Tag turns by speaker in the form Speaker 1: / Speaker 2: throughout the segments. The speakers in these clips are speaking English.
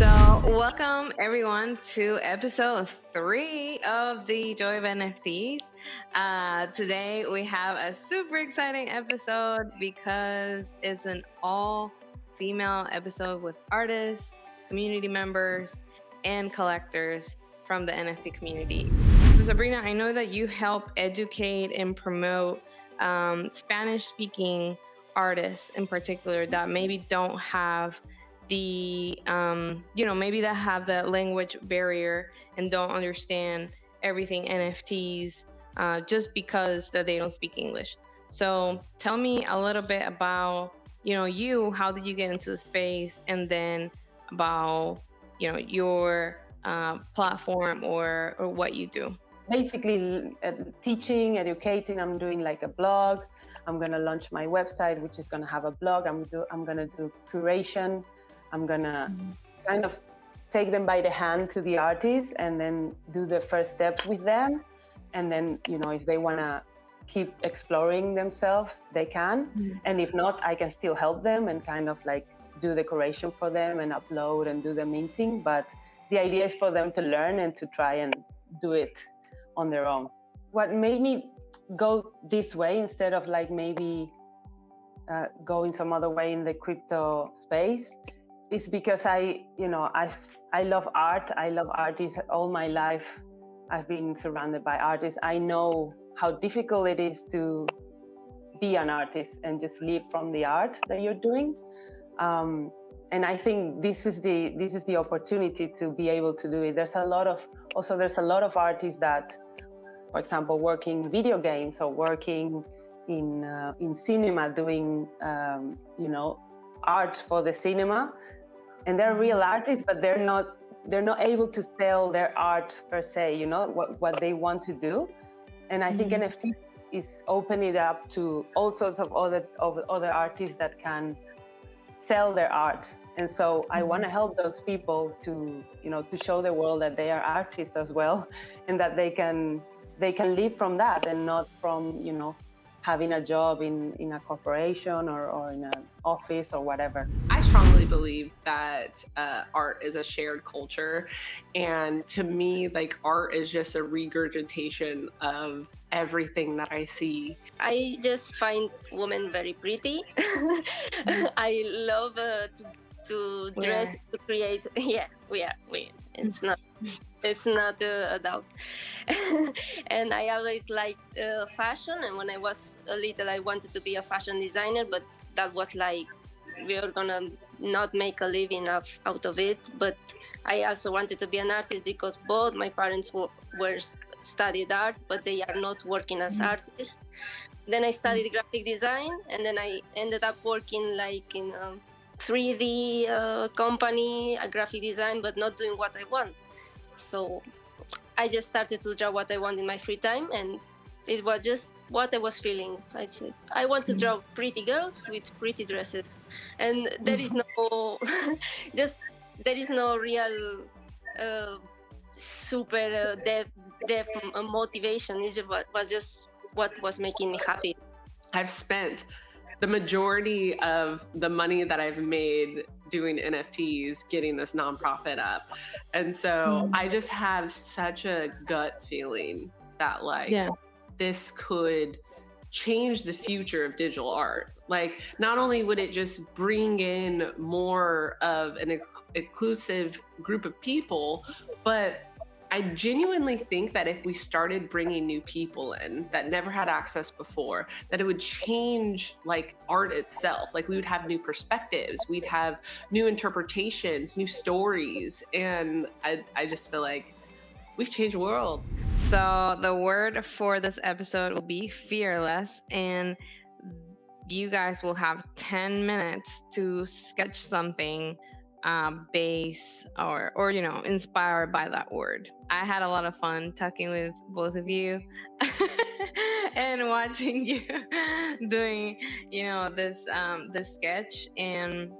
Speaker 1: So, welcome everyone to episode 3 of the Joy of NFTs. Today we have a super exciting episode because it's an all female episode with artists, community members, and collectors from the NFT community. So, Sabrina, I know that you help educate and promote Spanish speaking artists in particular that maybe don't have the maybe that have the language barrier and don't understand everything NFTs just because that they don't speak English. So tell me a little bit about you, how did you get into the space, and then about your platform or what you do.
Speaker 2: Basically teaching, educating. I'm doing like a blog. I'm going to launch my website, which is going to have a blog. I'm going to do curation. I'm going to kind of take them by the hand to the artists and then do the first steps with them. And then, if they want to keep exploring themselves, they can. And if not, I can still help them and kind of like do the curation for them and upload and do the minting. But the idea is for them to learn and to try and do it on their own. What made me go this way instead of like maybe going some other way in the crypto space is because I love art. I love artists all my life. I've been surrounded by artists. I know how difficult it is to be an artist and just live from the art that you're doing. And I think this is the opportunity to be able to do it. There's a lot of artists that, for example, work in video games or working in cinema, doing art for the cinema, and they're real artists, but they're not able to sell their art per se. What they want to do, and I think NFTs is opening it up to all sorts of other artists that can sell their art. And so I want to help those people to show the world that they are artists as well, and that they can live from that and not from having a job in a corporation or in an office or whatever.
Speaker 3: I strongly believe that art is a shared culture, and to me, like, art is just a regurgitation of everything that I see.
Speaker 4: I just find women very pretty. I love to dress, to create. Yeah, we are. It's not a doubt. And I always liked fashion. And when I was little, I wanted to be a fashion designer, but that was like, we are gonna not make a living out of it. But I also wanted to be an artist because both my parents were studied art, but they are not working as artists. Then I studied graphic design, and then I ended up working like in a 3D company, a graphic design, but not doing what I want. So I just started to draw what I want in my free time, and it was just what I was feeling. I said, I want to draw pretty girls with pretty dresses, and there is no there is no real super depth motivation. It was just what was making me happy.
Speaker 3: I've spent the majority of the money that I've made doing NFTs getting this nonprofit up. And so I just have such a gut feeling that this could change the future of digital art. Like, not only would it just bring in more of an inclusive group of people, but I genuinely think that if we started bringing new people in that never had access before, that it would change like art itself. Like, we would have new perspectives, we'd have new interpretations, new stories. And I just feel like we've changed the world.
Speaker 1: So the word for this episode will be fearless, and you guys will have 10 minutes to sketch something base or inspired by that word. I had a lot of fun talking with both of you and watching you doing this sketch, and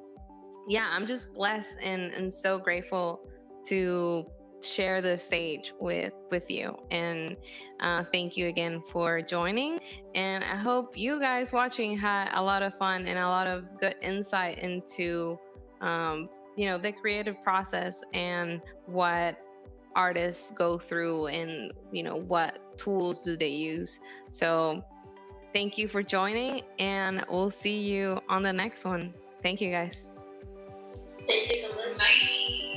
Speaker 1: yeah, I'm just blessed and so grateful to share the stage with you, and thank you again for joining, and I hope you guys watching had a lot of fun and a lot of good insight into the creative process and what artists go through, and what tools do they use. So thank you for joining, and we'll see you on the next one. Thank you, guys.
Speaker 4: Thank you so much. Bye.